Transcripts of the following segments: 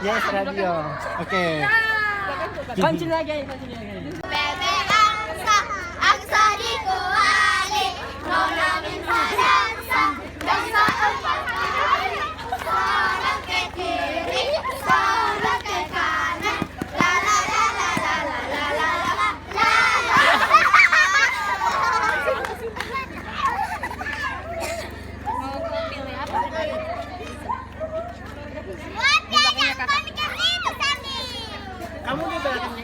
Yes, radio. Oke. Kunci lagi. Bebe angsa di kuali, nona minta dansa empat kali, sorong ke kiri, sorong ke kanan, la la la la la la la la la la. Mau pilih apa? Kamu di belakang.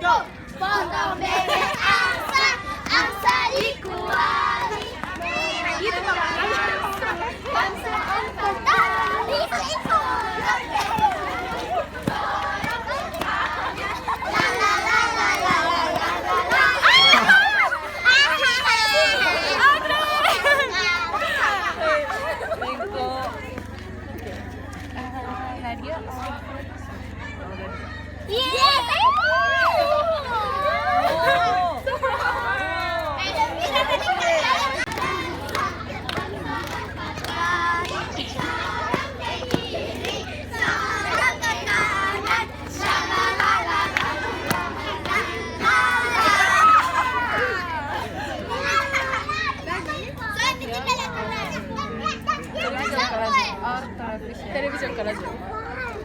Go! Potong bebek angsa di kuali. Itu bangsa empat kali. La la la la la la la la. Nadia. Televisionからじゃん。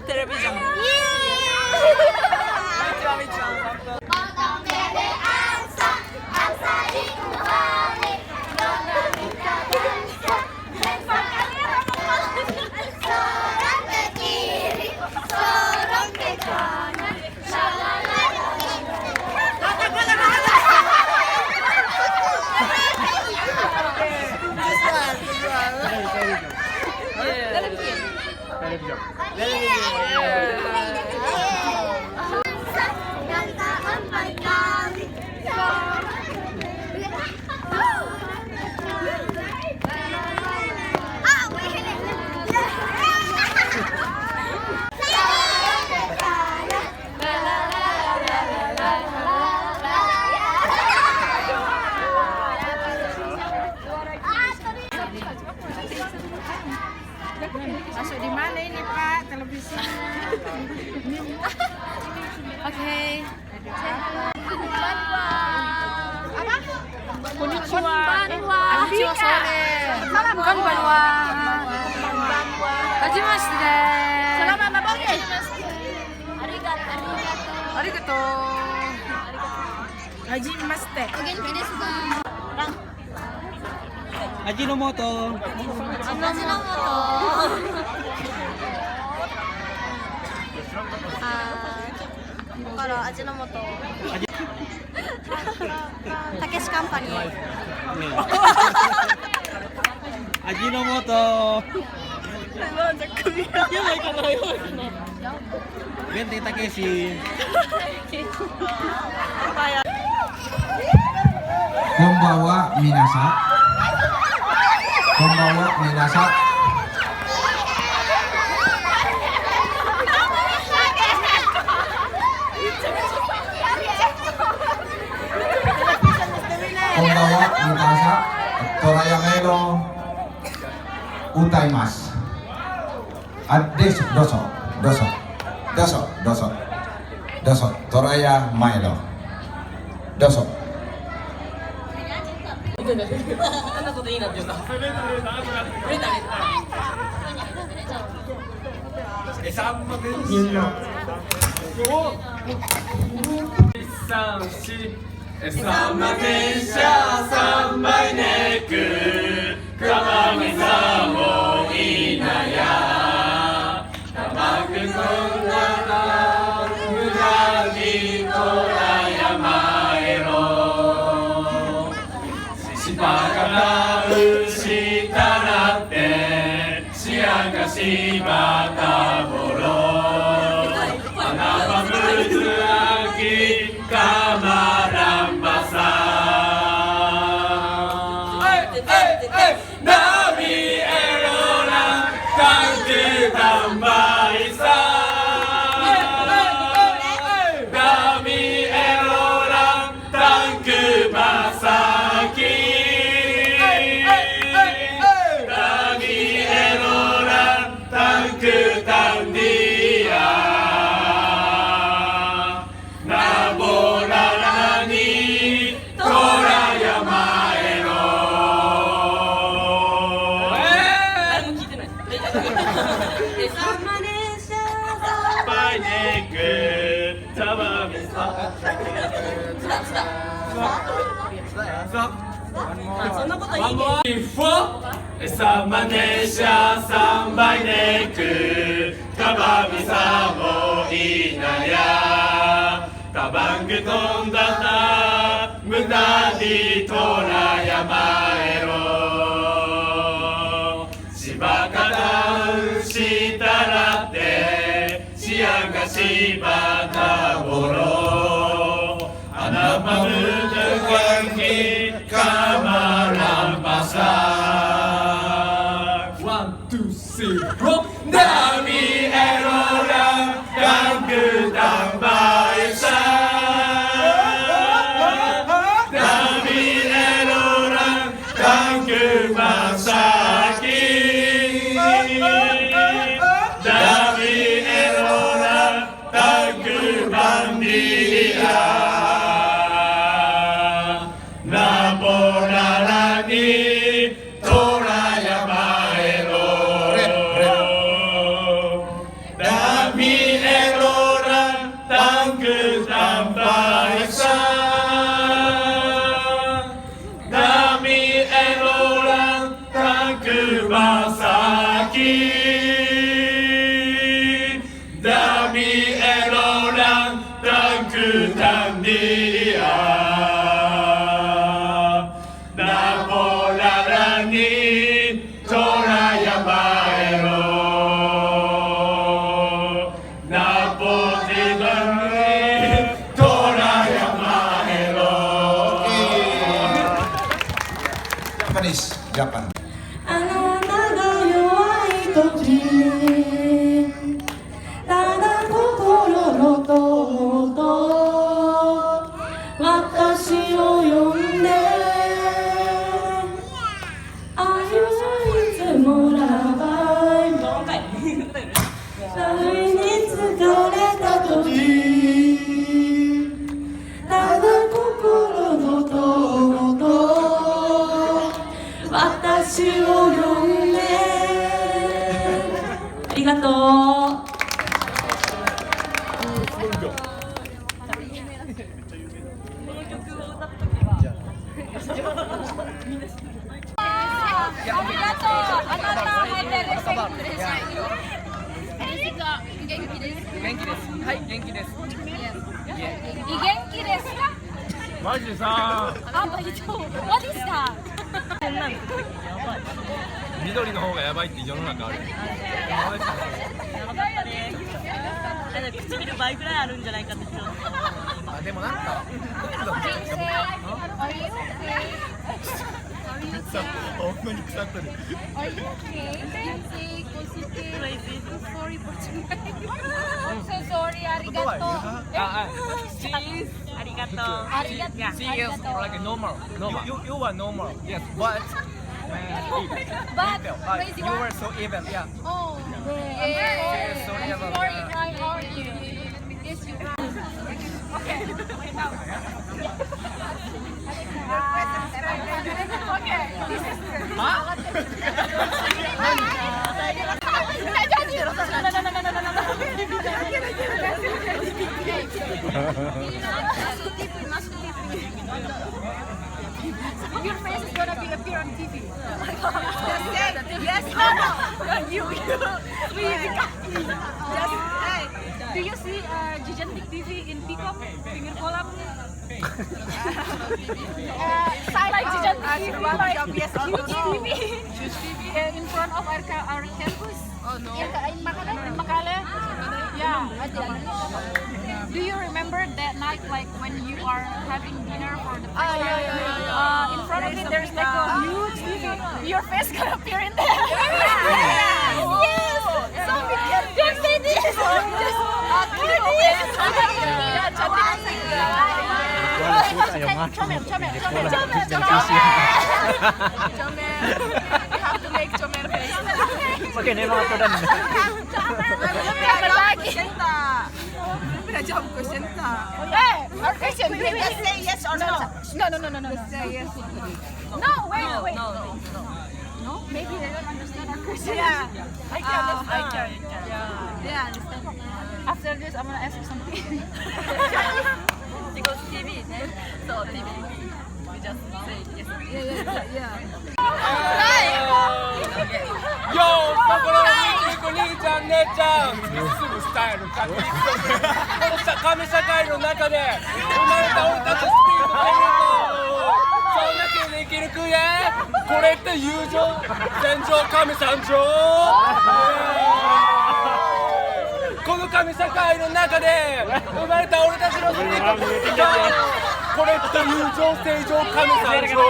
テレビジョン。Potong bebek angsa di kuali, nona minta dansa empat kali. Sorong ke kiri, sorong ke kanan, la la la la Masuk di mana ini Pak televisinya? Oke. Apa? Konnichiwa. Konnichiwa sore. Salam konbanwa. Hajimashite. Selamat maboke. Arigato. Hajimashite. Genki desu ka? Ajinomoto. Ajinomoto. Ajinomoto. Takeshi Company. Ajinomoto. Ganti Takeshi. Konbanwa minasan. Konbanwa minasan. Konbanwa minasan. Torayamelo utaimasu. Desu, doso, doso, doso, doso, doso. Toraya maelo. Doso. あんなこといいなって言うか。サンマ電車3倍ネック川見さもいなや玉くんだ村にとら山へろしばから牛たらってしやかしばたぼろ花はむずあきかまらんばさナビエロラカンキタンバイサナビエロラタンクバサキナビエロラタンクそんなこといいね。 サマネシャサンバイネクカバミサモイナヤタバングトンダタムダディトラヤマエロシバカダンしたらってシアガシバタボロアナマムドワンキカマランバサDami Erora Ganggu Dambaisa Dami Erora Ganggu Masaki Dami Erora Ganggu Bandia Naborarani Torayama Japan. あなたが弱い時ただ心の友と私を呼んで愛はいつもラバイ旅に疲れた時ただ心の友と私を呼んでありがとう。マジでさ緑の方がやばいって世の中ある。唇倍ぐらいあるんじゃないかってちょっと。あでもなんかほんまに腐ってる。Are you okay? Sorry for tonight. I'm so sorry. Arigato. Cheese. ありがとう。 Arigato. She is like normal. You are normal. Yes, but But you were so evil. Yeah. oh, Yes, I'm sorry about sorry. that. How are you? Yes, you are. Okay. Okay. This is Your face is gonna be appear on TV. Yes, no. You. Just, hey, do you see Gigantic TV in Picom? Finger kolam? Like Gigantic TV, like huge TV. In front of our campus. Oh no. In Makale? Yeah. Do you remember that night, like when you are having dinner for the first time? In front of it, there's like a huge TV. Your face gonna appear in there. Yes. So just say this. Comel. You have to make Comel face. Pakai nih mga kodan. Job question. Hey, our question. Just say yes or no. No. Say yes. No, wait. No, maybe they don't understand our question. Yeah, I can. Yeah, understand. After this, I'm gonna ask you something. Because TV, so TV. just say yes. Yeah. よー、そこの兄ちゃん姉ちゃん、すぐスタイルかっこいい。この神社会の中で生まれた俺たちスピードテレ東、そんだけで生きるくえ。これって友情、戦場神山城。この神社会の中で生まれた俺たちのスピードテレ東、これって友情正常神山城。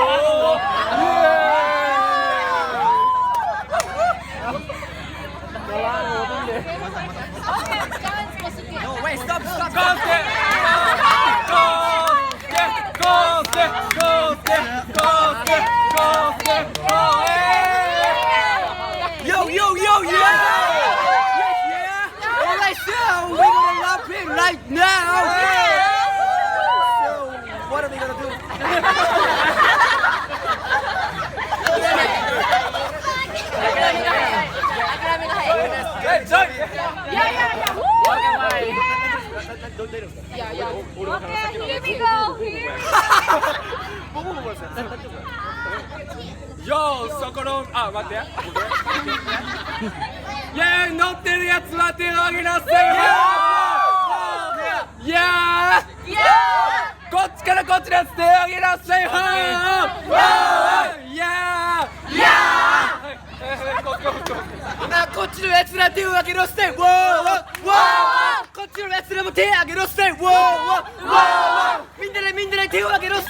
よー、そこの、あ、待ってや。イェーイ、乗ってるやつは手を挙げなさい。いやー、こっちからこっちのやつ手を挙げなさい。いやー、こっちのやつら手を挙げろせ。こっちのやつらも手を挙げろせ。みんなで手を挙げろせ。